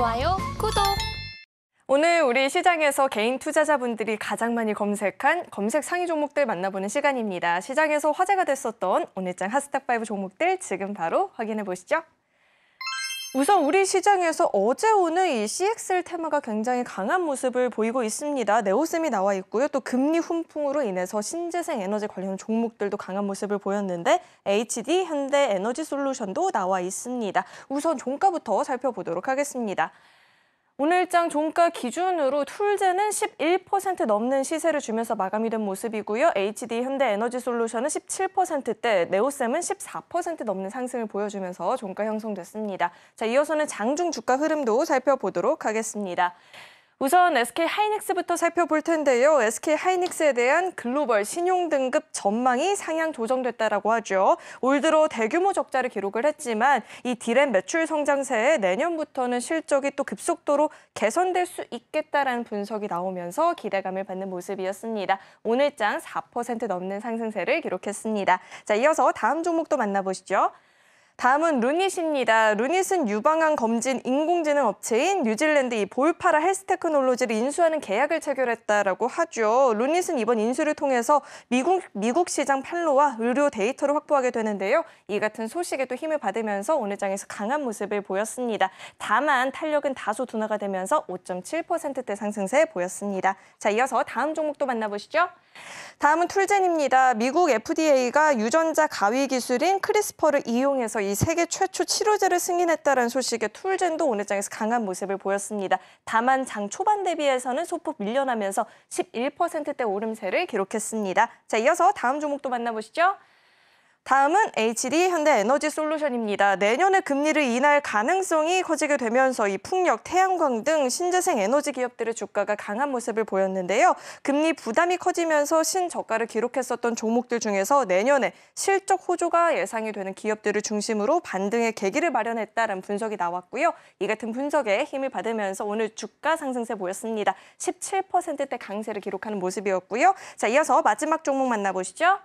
좋아요, 구독! 오늘 우리 시장에서 개인 투자자분들이 가장 많이 검색한 검색 상위 종목들 만나보는 시간입니다. 시장에서 화제가 됐었던 오늘장 핫스탁5 종목들 지금 바로 확인해 보시죠. 우선 우리 시장에서 어제 오늘 이 CXL 테마가 굉장히 강한 모습을 보이고 있습니다. 네오셈이 나와 있고요. 또 금리 훈풍으로 인해서 신재생 에너지 관련 종목들도 강한 모습을 보였는데 HD 현대에너지솔루션도 나와 있습니다. 우선 종가부터 살펴보도록 하겠습니다. 오늘장 종가 기준으로 툴제는 11% 넘는 시세를 주면서 마감이 된 모습이고요. HD 현대에너지솔루션은 17%대, 네오셈은 14% 넘는 상승을 보여주면서 종가 형성됐습니다. 자, 이어서는 장중 주가 흐름도 살펴보도록 하겠습니다. 우선 SK하이닉스부터 살펴볼 텐데요. SK하이닉스에 대한 글로벌 신용등급 전망이 상향 조정됐다라고 하죠. 올 들어 대규모 적자를 기록을 했지만 이 디램 매출 성장세에 내년부터는 실적이 또 급속도로 개선될 수 있겠다라는 분석이 나오면서 기대감을 받는 모습이었습니다. 오늘장 4% 넘는 상승세를 기록했습니다. 자, 이어서 다음 종목도 만나보시죠. 다음은 루닛입니다. 루닛은 유방암 검진 인공지능 업체인 뉴질랜드 이 볼파라 헬스테크놀로지를 인수하는 계약을 체결했다라고 하죠. 루닛은 이번 인수를 통해서 미국 시장 판로와 의료 데이터를 확보하게 되는데요. 이 같은 소식에 또 힘을 받으면서 오늘 장에서 강한 모습을 보였습니다. 다만 탄력은 다소 둔화가 되면서 5.7%대 상승세 보였습니다. 자, 이어서 다음 종목도 만나보시죠. 다음은 툴젠입니다. 미국 FDA가 유전자 가위 기술인 크리스퍼를 이용해서 이 세계 최초 치료제를 승인했다는 소식에 툴젠도 오늘 장에서 강한 모습을 보였습니다. 다만 장 초반 대비해서는 소폭 밀려나면서 11%대 오름세를 기록했습니다. 자, 이어서 다음 종목도 만나보시죠. 다음은 HD 현대에너지솔루션입니다. 내년에 금리를 인하할 가능성이 커지게 되면서 이 풍력, 태양광 등 신재생 에너지 기업들의 주가가 강한 모습을 보였는데요. 금리 부담이 커지면서 신저가를 기록했었던 종목들 중에서 내년에 실적 호조가 예상이 되는 기업들을 중심으로 반등의 계기를 마련했다는 분석이 나왔고요. 이 같은 분석에 힘을 받으면서 오늘 주가 상승세 보였습니다. 17%대 강세를 기록하는 모습이었고요. 자, 이어서 마지막 종목 만나보시죠.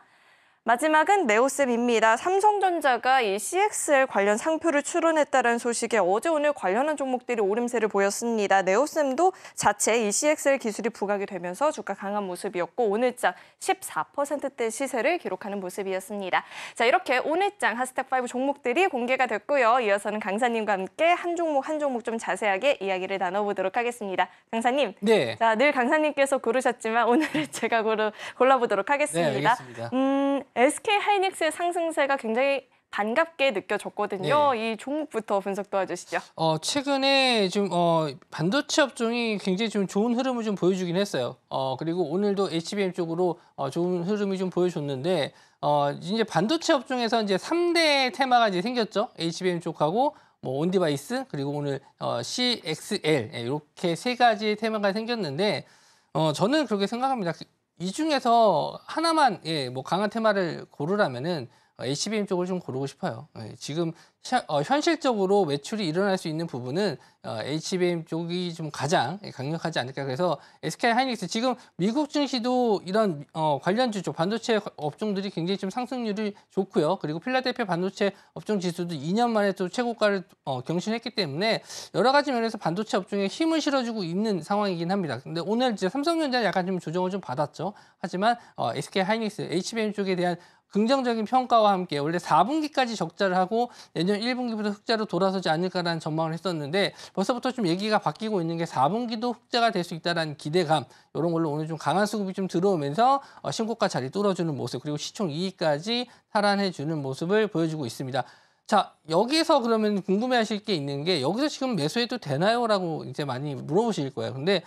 마지막은 네오셈입니다. 삼성전자가 이 CXL 관련 상표를 출원했다는 소식에 어제 오늘 관련한 종목들이 오름세를 보였습니다. 네오셈도 자체 이 CXL 기술이 부각이 되면서 주가 강한 모습이었고 오늘장 14%대 시세를 기록하는 모습이었습니다. 자, 이렇게 오늘장 핫스탁5 종목들이 공개가 됐고요. 이어서는 강사님과 함께 한 종목 좀 자세하게 이야기를 나눠보도록 하겠습니다. 강사님, 네. 자, 늘 강사님께서 고르셨지만 오늘은 제가 골라보도록 하겠습니다. 네, 알겠습니다. SK하이닉스의 상승세가 굉장히 반갑게 느껴졌거든요. 네. 이 종목부터 분석 도와주시죠. 최근에 좀 반도체 업종이 굉장히 좀 좋은 흐름을 좀 보여주긴 했어요. 그리고 오늘도 HBM 쪽으로 좋은 흐름이 좀 보여줬는데 이제 반도체 업종에서 이제 3대 테마가 이제 생겼죠. HBM 쪽하고 뭐 온디바이스 그리고 오늘 CXL 이렇게 세 가지 테마가 생겼는데 저는 그렇게 생각합니다. 이 중에서 하나만 뭐 강한 테마를 고르라면은 HBM 쪽을 좀 고르고 싶어요. 지금 현실적으로 매출이 일어날 수 있는 부분은 HBM 쪽이 좀 가장 강력하지 않을까. 그래서 SK하이닉스 지금 미국 증시도 이런 관련주 쪽 반도체 업종들이 굉장히 좀 상승률이 좋고요. 그리고 필라델피아 반도체 업종 지수도 2년 만에 또 최고가를 경신했기 때문에 여러 가지 면에서 반도체 업종에 힘을 실어주고 있는 상황이긴 합니다. 근데 오늘 이제 삼성전자는 약간 좀 조정을 좀 받았죠. 하지만 SK하이닉스 HBM 쪽에 대한 긍정적인 평가와 함께 원래 4분기까지 적자를 하고 내년 1분기부터 흑자로 돌아서지 않을까라는 전망을 했었는데 벌써부터 좀 얘기가 바뀌고 있는 게 4분기도 흑자가 될 수 있다는 기대감 이런 걸로 오늘 좀 강한 수급이 좀 들어오면서 신고가 자리 뚫어주는 모습 그리고 시총 이익까지 탈환해주는 모습을 보여주고 있습니다. 자, 여기서 그러면 궁금해하실 게 있는 게 여기서 지금 매수해도 되나요?라고 이제 많이 물어보실 거예요. 근데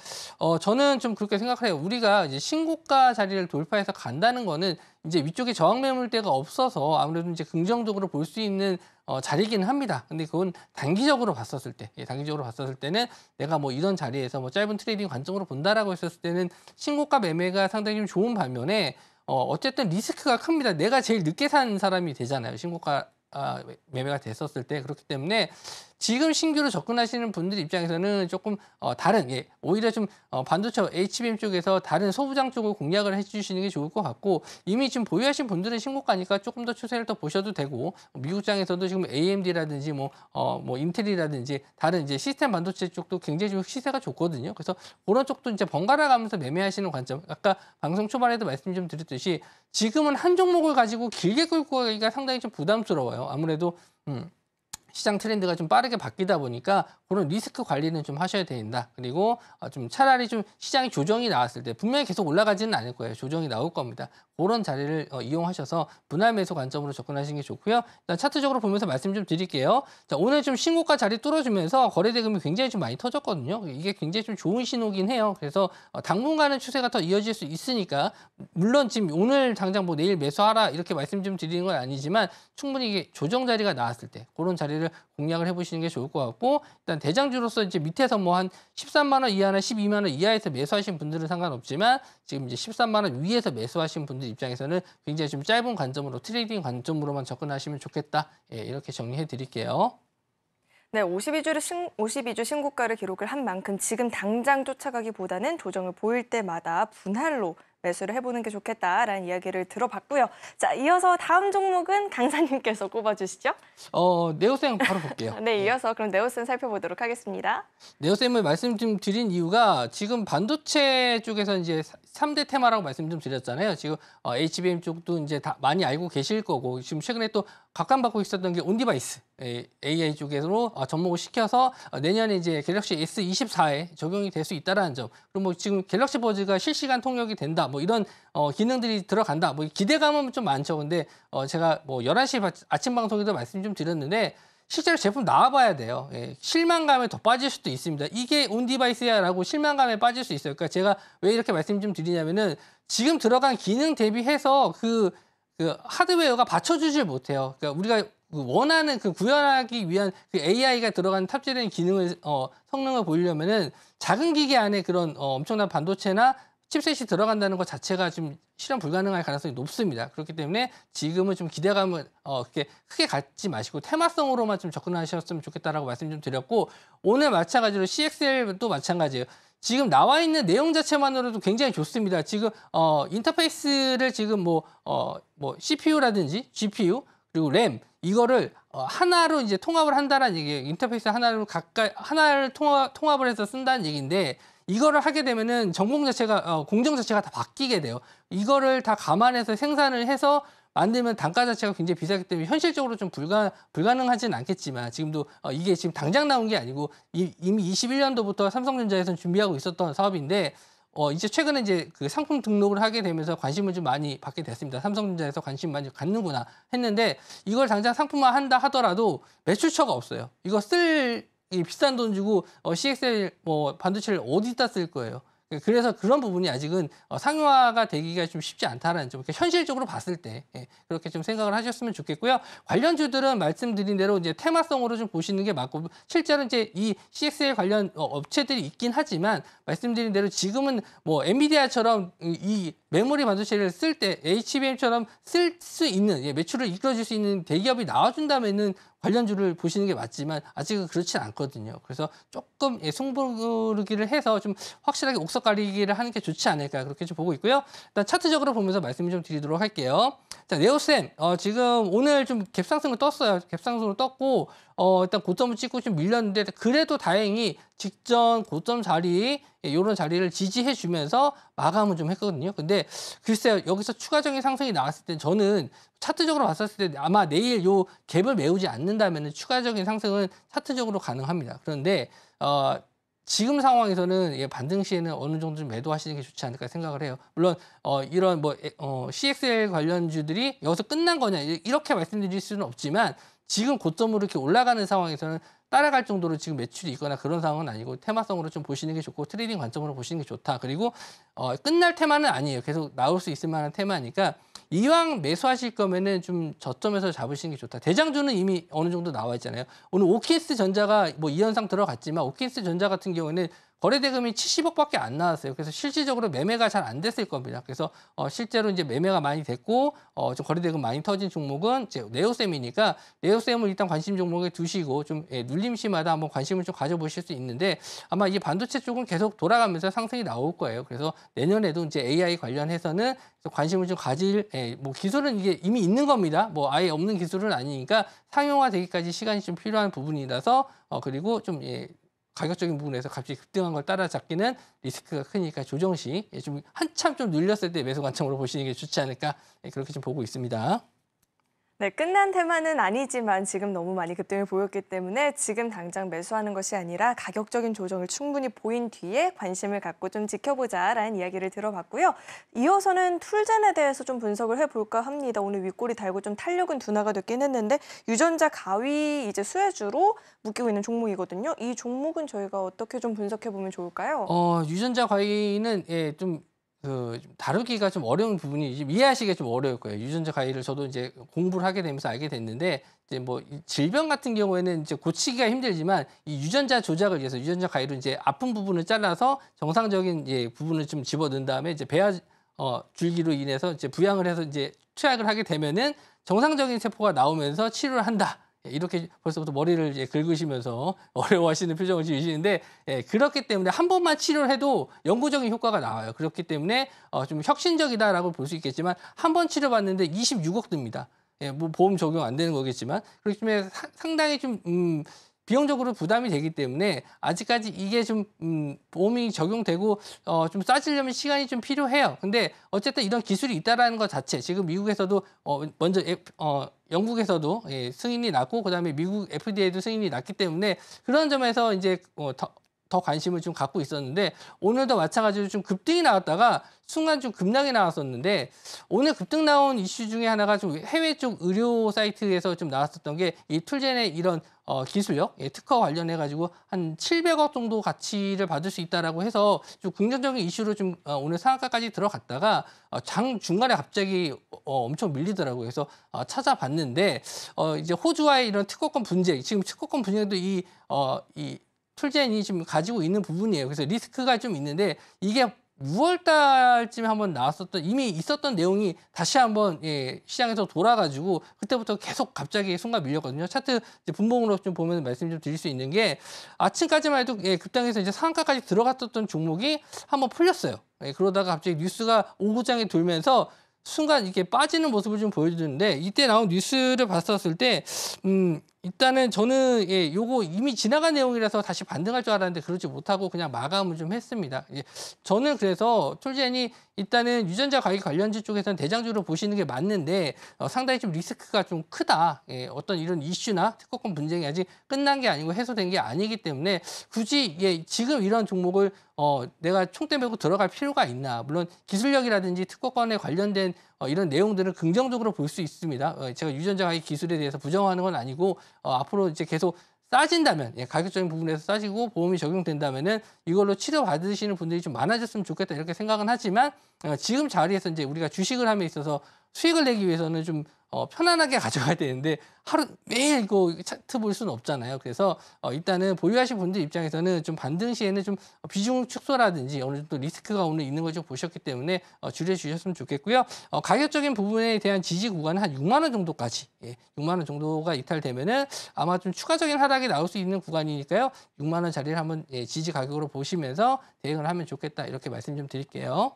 저는 좀 그렇게 생각해요. 우리가 이제 신고가 자리를 돌파해서 간다는 거는 이제 위쪽에 저항 매물대가 없어서 아무래도 이제 긍정적으로 볼 수 있는 자리긴 합니다. 근데 그건 단기적으로 봤었을 때, 단기적으로 봤었을 때는 내가 뭐 이런 자리에서 뭐 짧은 트레이딩 관점으로 본다라고 했었을 때는 신고가 매매가 상당히 좀 좋은 반면에 어쨌든 리스크가 큽니다. 내가 제일 늦게 산 사람이 되잖아요. 신고가 매매가 됐었을 때. 그렇기 때문에 지금 신규로 접근하시는 분들 입장에서는 조금 다른 오히려 좀 반도체 HBM 쪽에서 다른 소부장 쪽을 공략을 해주시는 게 좋을 것 같고 이미 지금 보유하신 분들은 신고가니까 조금 더 추세를 더 보셔도 되고 미국장에서도 지금 AMD라든지 뭐 인텔이라든지 다른 이제 시스템 반도체 쪽도 굉장히 좀 시세가 좋거든요. 그래서 그런 쪽도 이제 번갈아 가면서 매매하시는 관점. 아까 방송 초반에도 말씀 좀 드렸듯이 지금은 한 종목을 가지고 길게 끌고 가기가 상당히 좀 부담스러워요. 아무래도 시장 트렌드가 좀 빠르게 바뀌다 보니까 그런 리스크 관리는 좀 하셔야 된다. 그리고 좀 차라리 좀 시장이 조정이 나왔을 때 분명히 계속 올라가지는 않을 거예요. 조정이 나올 겁니다. 그런 자리를 이용하셔서 분할 매수 관점으로 접근하시는 게 좋고요. 일단 차트적으로 보면서 말씀 좀 드릴게요. 자, 오늘 좀 신고가 자리 뚫어주면서 거래 대금이 굉장히 좀 많이 터졌거든요. 이게 굉장히 좀 좋은 신호긴 해요. 그래서 당분간은 추세가 더 이어질 수 있으니까 물론 지금 오늘 당장 뭐 내일 매수하라 이렇게 말씀 좀 드리는 건 아니지만 충분히 이게 조정 자리가 나왔을 때 그런 자리를 공략을 해보시는 게 좋을 것 같고 일단 대장주로서 이제 밑에서 뭐 한 13만 원 이하나 12만 원 이하에서 매수하신 분들은 상관없지만 지금 이제 13만 원 위에서 매수하신 분들 입장에서는 굉장히 좀 짧은 관점으로 트레이딩 관점으로만 접근하시면 좋겠다. 이렇게 정리해 드릴게요. 네, 52주 신고가를 기록을 한 만큼 지금 당장 쫓아가기보다는 조정을 보일 때마다 분할로 매수를 해보는 게 좋겠다라는 이야기를 들어봤고요. 자, 이어서 다음 종목은 강사님께서 꼽아주시죠. 네오셈 바로 볼게요. 네, 이어서 그럼 네오셈 살펴보도록 하겠습니다. 네오셈을 말씀 좀 드린 이유가 지금 반도체 쪽에서 이제 3대 테마라고 말씀 좀 드렸잖아요. 지금 HBM 쪽도 이제 다 많이 알고 계실 거고 지금 최근에 또 각광받고 있었던 게 온디바이스 AI 쪽에서 접목을 시켜서 내년에 이제 갤럭시 S24에 적용이 될 수 있다라는 점. 그리고 뭐 지금 갤럭시 버즈가 실시간 통역이 된다. 뭐 이런 기능들이 들어간다. 뭐 기대감은 좀 많죠. 근데 제가 뭐 11시 아침 방송에도 말씀 좀 드렸는데 실제로 제품 나와봐야 돼요. 실망감에 더 빠질 수도 있습니다. 이게 온디바이스야라고 실망감에 빠질 수 있어요. 그러니까 제가 왜 이렇게 말씀 좀 드리냐면은 지금 들어간 기능 대비해서 그 하드웨어가 받쳐주질 못해요. 그러니까 우리가 원하는 구현하기 위한 그 AI가 들어간 탑재된 기능을 성능을 보이려면은 작은 기계 안에 그런 엄청난 반도체나 칩셋이 들어간다는 것 자체가 지금 실현 불가능할 가능성이 높습니다. 그렇기 때문에 지금은 좀 기대감을 그렇게 크게 갖지 마시고 테마성으로만 좀 접근하셨으면 좋겠다라고 말씀 좀 드렸고 오늘 마찬가지로 CXL도 마찬가지예요. 지금 나와 있는 내용 자체만으로도 굉장히 좋습니다. 지금 인터페이스를 지금 뭐 CPU라든지 GPU 그리고 램 이거를 하나로 이제 통합을 한다는 얘기예요. 인터페이스 하나를 통합을 해서 쓴다는 얘기인데 이거를 하게 되면은 전공 자체가 공정 자체가 다 바뀌게 돼요. 이거를 다 감안해서 생산을 해서 만들면 단가 자체가 굉장히 비싸기 때문에 현실적으로 좀 불가능하진 않겠지만 지금도 이게 지금 당장 나온 게 아니고 이미 21년도부터 삼성전자에서는 준비하고 있었던 사업인데 이제 최근에 이제 그 상품 등록을 하게 되면서 관심을 좀 많이 받게 됐습니다. 삼성전자에서 관심 많이 갖는구나 했는데 이걸 당장 상품화 한다 하더라도 매출처가 없어요. 이거 이 비싼 돈 주고 CXL 반도체를 어디다 쓸 거예요. 그래서 그런 부분이 아직은 상용화가 되기가 좀 쉽지 않다라는 점. 현실적으로 봤을 때 그렇게 좀 생각을 하셨으면 좋겠고요. 관련주들은 말씀드린 대로 이제 테마성으로 좀 보시는 게 맞고 실제로 이제 이 CXL 관련 업체들이 있긴 하지만 말씀드린 대로 지금은 뭐 엔비디아처럼 이 메모리 반도체를 쓸 때 HBM처럼 쓸 수 있는 매출을 이끌어줄 수 있는 대기업이 나와준다면은 관련주를 보시는 게 맞지만 아직은 그렇진 않거든요. 그래서 조금 승부르기를 해서 좀 확실하게 옥석 가리기를 하는 게 좋지 않을까 그렇게 좀 보고 있고요. 일단 차트적으로 보면서 말씀을 좀 드리도록 할게요. 자, 네오셈 지금 오늘 좀 갭상승을 떴어요. 갭상승을 떴고 일단 고점을 찍고 좀 밀렸는데 그래도 다행히 직전 고점 자리 이런 자리를 지지해 주면서 마감을 좀 했거든요. 근데 글쎄요 여기서 추가적인 상승이 나왔을 때 저는 차트적으로 봤었을 때 아마 내일 요 갭을 메우지 않는다면 추가적인 상승은 차트적으로 가능합니다. 그런데 지금 상황에서는 반등 시에는 어느 정도 좀 매도하시는 게 좋지 않을까 생각을 해요. 물론 이런 CXL 관련주들이 여기서 끝난 거냐 이렇게 말씀드릴 수는 없지만 지금 고점으로 이렇게 올라가는 상황에서는 따라갈 정도로 지금 매출이 있거나 그런 상황은 아니고 테마성으로 좀 보시는 게 좋고 트레이딩 관점으로 보시는 게 좋다. 그리고 끝날 테마는 아니에요. 계속 나올 수 있을 만한 테마니까 이왕 매수하실 거면은 좀 저점에서 잡으시는 게 좋다. 대장주는 이미 어느 정도 나와 있잖아요. 오늘 오킨스 전자가 뭐 이 현상 들어갔지만 오킨스 전자 같은 경우에는 거래 대금이 70억밖에 안 나왔어요. 그래서 실질적으로 매매가 잘 안 됐을 겁니다. 그래서 실제로 이제 매매가 많이 됐고 좀 거래 대금 많이 터진 종목은 이제 네오셈이니까 네오셈을 일단 관심 종목에 두시고 좀 눌림시마다 한번 관심을 좀 가져보실 수 있는데 아마 이 반도체 쪽은 계속 돌아가면서 상승이 나올 거예요. 그래서 내년에도 이제 AI 관련해서는 관심을 좀 가질 뭐 기술은 이게 이미 있는 겁니다. 뭐 아예 없는 기술은 아니니까 상용화되기까지 시간이 좀 필요한 부분이라서 그리고 좀 가격적인 부분에서 갑자기 급등한 걸 따라잡기는 리스크가 크니까 조정 시 좀 한참 좀 눌렸을 때 매수 관점으로 보시는 게 좋지 않을까 그렇게 좀 보고 있습니다. 네, 끝난 테마는 아니지만 지금 너무 많이 급등을 보였기 때문에 지금 당장 매수하는 것이 아니라 가격적인 조정을 충분히 보인 뒤에 관심을 갖고 좀 지켜보자라는 이야기를 들어봤고요. 이어서는 툴젠에 대해서 좀 분석을 해볼까 합니다. 오늘 윗꼬리 달고 좀 탄력은 둔화가 됐긴 했는데 유전자 가위 이제 수혜주로 묶이고 있는 종목이거든요. 이 종목은 저희가 어떻게 좀 분석해보면 좋을까요? 유전자 과잉은 좀 다루기가 좀 어려운 부분이 좀 이해하시기가 좀 어려울 거예요. 유전자 가위를 저도 이제 공부를 하게 되면서 알게 됐는데 이제 뭐 질병 같은 경우에는 이제 고치기가 힘들지만 이 유전자 조작을 위해서 유전자 가위로 이제 아픈 부분을 잘라서 정상적인 부분을 좀 집어넣은 다음에 이제 배아 줄기로 인해서 이제 부양을 해서 이제 투약을 하게 되면은 정상적인 세포가 나오면서 치료를 한다. 이렇게 벌써부터 머리를 이제 긁으시면서 어려워하시는 표정을 지으시는데 그렇기 때문에 한 번만 치료를 해도 영구적인 효과가 나와요. 그렇기 때문에 좀 혁신적이다라고 볼 수 있겠지만 한 번 치료받는데 26억 듭니다. 뭐 보험 적용 안 되는 거겠지만 그렇기 때문에 상당히 좀 비용적으로 부담이 되기 때문에 아직까지 이게 좀 보험이 적용되고 좀 싸지려면 시간이 좀 필요해요. 근데 어쨌든 이런 기술이 있다라는 것 자체 지금 미국에서도 먼저 영국에서도 승인이 났고 그다음에 미국 FDA도 승인이 났기 때문에 그런 점에서 이제 더 관심을 좀 갖고 있었는데 오늘도 마찬가지로 좀 급등이 나왔다가 순간 좀 급락이 나왔었는데 오늘 급등 나온 이슈 중에 하나가 좀 해외 쪽 의료 사이트에서 좀 나왔었던 게 이 툴젠의 이런 기술력, 특허 관련해 가지고 한 700억 정도 가치를 받을 수 있다라고 해서 좀 긍정적인 이슈로 좀 오늘 상한가까지 들어갔다가 장 중간에 갑자기 엄청 밀리더라고요. 그래서 찾아봤는데 이제 호주와의 이런 특허권 분쟁, 지금 특허권 분쟁도 이 툴젠이 지금 가지고 있는 부분이에요. 그래서 리스크가 좀 있는데 이게 6월 달쯤에 한번 나왔었던 이미 있었던 내용이 다시 한번 시장에서 돌아가지고 그때부터 계속 갑자기 순간 밀렸거든요. 차트 이제 분봉으로 좀 보면 말씀 좀 드릴 수 있는 게 아침까지만 해도 급등해서 이제 상한가까지 들어갔었던 종목이 한번 풀렸어요. 그러다가 갑자기 뉴스가 오구장에 돌면서 순간 이렇게 빠지는 모습을 좀 보여주는데 이때 나온 뉴스를 봤었을 때 일단은 저는 요거 이미 지나간 내용이라서 다시 반등할 줄 알았는데 그러지 못하고 그냥 마감을 좀 했습니다. 저는 그래서 툴젠이 일단은 유전자 가격 관련주 쪽에서는 대장주로 보시는 게 맞는데 상당히 좀 리스크가 좀 크다. 어떤 이런 이슈나 특허권 분쟁이 아직 끝난 게 아니고 해소된 게 아니기 때문에 굳이 지금 이런 종목을 내가 총대 메고 들어갈 필요가 있나. 물론 기술력이라든지 특허권에 관련된 이런 내용들을 긍정적으로 볼 수 있습니다. 제가 유전자 가격 기술에 대해서 부정하는 건 아니고 앞으로 이제 계속 싸진다면 가격적인 부분에서 싸지고 보험이 적용된다면은 이걸로 치료 받으시는 분들이 좀 많아졌으면 좋겠다 이렇게 생각은 하지만 지금 자리에서 이제 우리가 주식을 함에 있어서 수익을 내기 위해서는 좀 편안하게 가져가야 되는데 하루 매일 이거 차트 볼 수는 없잖아요. 그래서 일단은 보유하신 분들 입장에서는 좀 반등 시에는 좀 비중 축소라든지 어느 정도 리스크가 오늘 있는 걸 좀 보셨기 때문에 줄여주셨으면 좋겠고요. 가격적인 부분에 대한 지지 구간은 한 6만 원 정도까지 6만 원 정도가 이탈되면은 아마 좀 추가적인 하락이 나올 수 있는 구간이니까요. 6만 원 자리를 한번 지지 가격으로 보시면서 대응을 하면 좋겠다 이렇게 말씀 좀 드릴게요.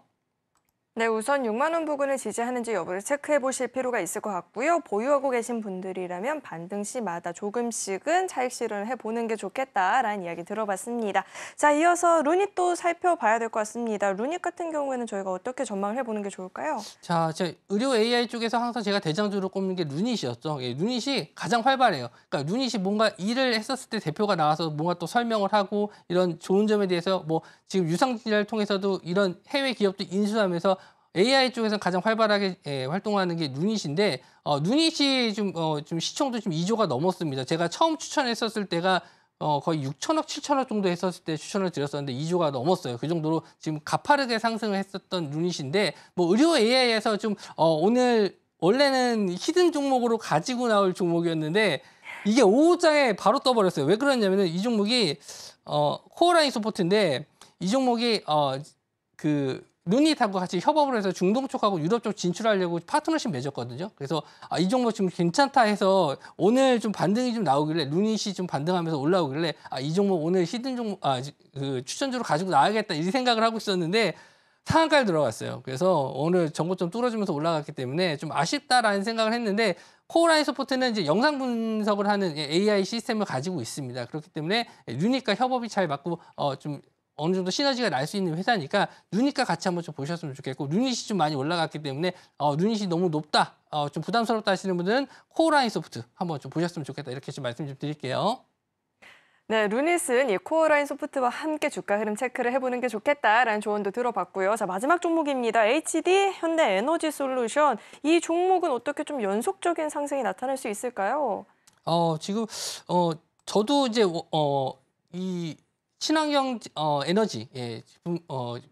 네, 우선 6만 원 부근을 지지하는지 여부를 체크해 보실 필요가 있을 것 같고요. 보유하고 계신 분들이라면 반등 시마다 조금씩은 차익 실현을 해보는 게 좋겠다라는 이야기 들어봤습니다. 자, 이어서 루닛 또 살펴봐야 될 것 같습니다. 루닛 같은 경우에는 저희가 어떻게 전망을 해보는 게 좋을까요? 자, 의료 AI 쪽에서 항상 제가 대장주로 꼽는 게 루닛이었죠. 루닛이 가장 활발해요. 그러니까 루닛이 뭔가 일을 했었을 때 대표가 나와서 뭔가 또 설명을 하고 이런 좋은 점에 대해서 뭐 지금 유상증자를 통해서도 이런 해외 기업도 인수하면서 AI 쪽에서 가장 활발하게 활동하는 게 루닛인데 루닛이 좀 시총도 좀 2조가 넘었습니다. 제가 처음 추천했었을 때가 거의 6천억, 7천억 정도 했었을 때 추천을 드렸었는데 2조가 넘었어요. 그 정도로 지금 가파르게 상승을 했었던 루닛인데 뭐 의료 AI에서 좀 오늘 원래는 히든 종목으로 가지고 나올 종목이었는데 이게 오후장에 바로 떠버렸어요. 왜 그러냐면은 이 종목이 코어라인 소포트인데 이 종목이 루닛하고 같이 협업을 해서 중동 쪽하고 유럽 쪽 진출하려고 파트너십 맺었거든요. 그래서 이 종목 지금 괜찮다 해서 오늘 좀 반등이 좀 나오길래 루닛이 좀 반등하면서 올라오길래 이 종목 오늘 히든 종목 추천주로 가지고 나가겠다 이 생각을 하고 있었는데 상한가에 들어갔어요. 그래서 오늘 전고점 뚫어주면서 올라갔기 때문에 좀 아쉽다라는 생각을 했는데 코어라인 소프트는 이제 영상 분석을 하는 AI 시스템을 가지고 있습니다. 그렇기 때문에 루닛과 협업이 잘 맞고 좀 어느 정도 시너지가 날 수 있는 회사니까 루닛과 같이 한번 좀 보셨으면 좋겠고 루닛이 좀 많이 올라갔기 때문에 루닛이 너무 높다, 좀 부담스럽다 하시는 분들은 코어라인 소프트 한번 좀 보셨으면 좋겠다 이렇게 좀 말씀 좀 드릴게요. 네, 루닛은 이 코어라인 소프트와 함께 주가 흐름 체크를 해보는 게 좋겠다라는 조언도 들어봤고요. 자, 마지막 종목입니다. HD 현대에너지솔루션. 이 종목은 어떻게 좀 연속적인 상승이 나타날 수 있을까요? 지금 저도 이제 이 친환경 에너지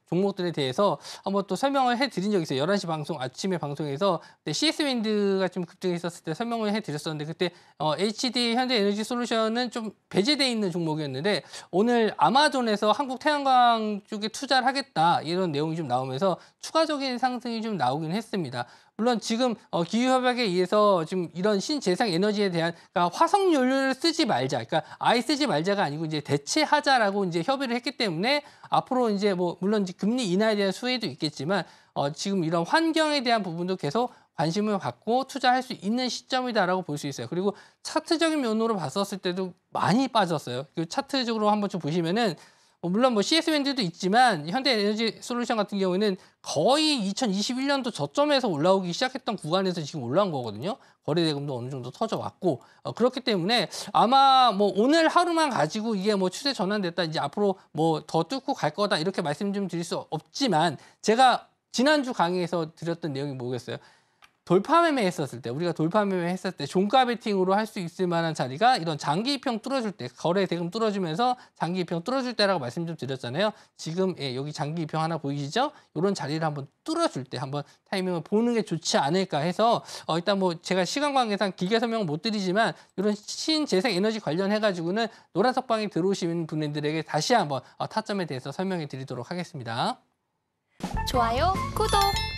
종목들에 대해서 한번 또 설명을 해드린 적이 있어요. 11시 방송 아침에 방송에서 CS 윈드가 좀 급등했었을 때 설명을 해드렸었는데 그때 HD 현대에너지솔루션은 좀 배제돼 있는 종목이었는데 오늘 아마존에서 한국 태양광 쪽에 투자를 하겠다 이런 내용이 좀 나오면서 추가적인 상승이 좀 나오긴 했습니다. 물론 지금 기후협약에 의해서 지금 이런 신재생 에너지에 대한 그러니까 화석 연료를 쓰지 말자, 그러니까 아예 쓰지 말자가 아니고 이제 대체하자라고 이제 협의를 했기 때문에 앞으로 이제 뭐 물론 이제 금리 인하에 대한 수혜도 있겠지만 지금 이런 환경에 대한 부분도 계속 관심을 갖고 투자할 수 있는 시점이다라고 볼 수 있어요. 그리고 차트적인 면으로 봤었을 때도 많이 빠졌어요. 그 차트적으로 한번 좀 보시면은 물론 뭐 CS 밴드도 있지만 현대에너지솔루션 같은 경우에는 거의 2021년도 저점에서 올라오기 시작했던 구간에서 지금 올라온 거거든요. 거래 대금도 어느 정도 터져왔고 그렇기 때문에 아마 뭐 오늘 하루만 가지고 이게 뭐 추세 전환됐다 이제 앞으로 뭐 더 뚫고 갈 거다 이렇게 말씀 좀 드릴 수 없지만 제가 지난주 강의에서 드렸던 내용이 뭐겠어요? 돌파 매매 했었을 때 우리가 돌파 매매 했을 때 종가 베팅으로 할 수 있을 만한 자리가 이런 장기 입형 뚫어줄 때 거래 대금 뚫어주면서 장기 입형 뚫어줄 때라고 말씀 좀 드렸잖아요. 지금 여기 장기 입형 하나 보이시죠? 이런 자리를 한번 뚫어줄 때 한번 타이밍을 보는 게 좋지 않을까 해서 일단 뭐 제가 시간 관계상 길게 설명은 못 드리지만 이런 신재생 에너지 관련해 가지고는 노란 석방에 들어오시는 분들에게 다시 한번 타점에 대해서 설명해 드리도록 하겠습니다. 좋아요, 구독!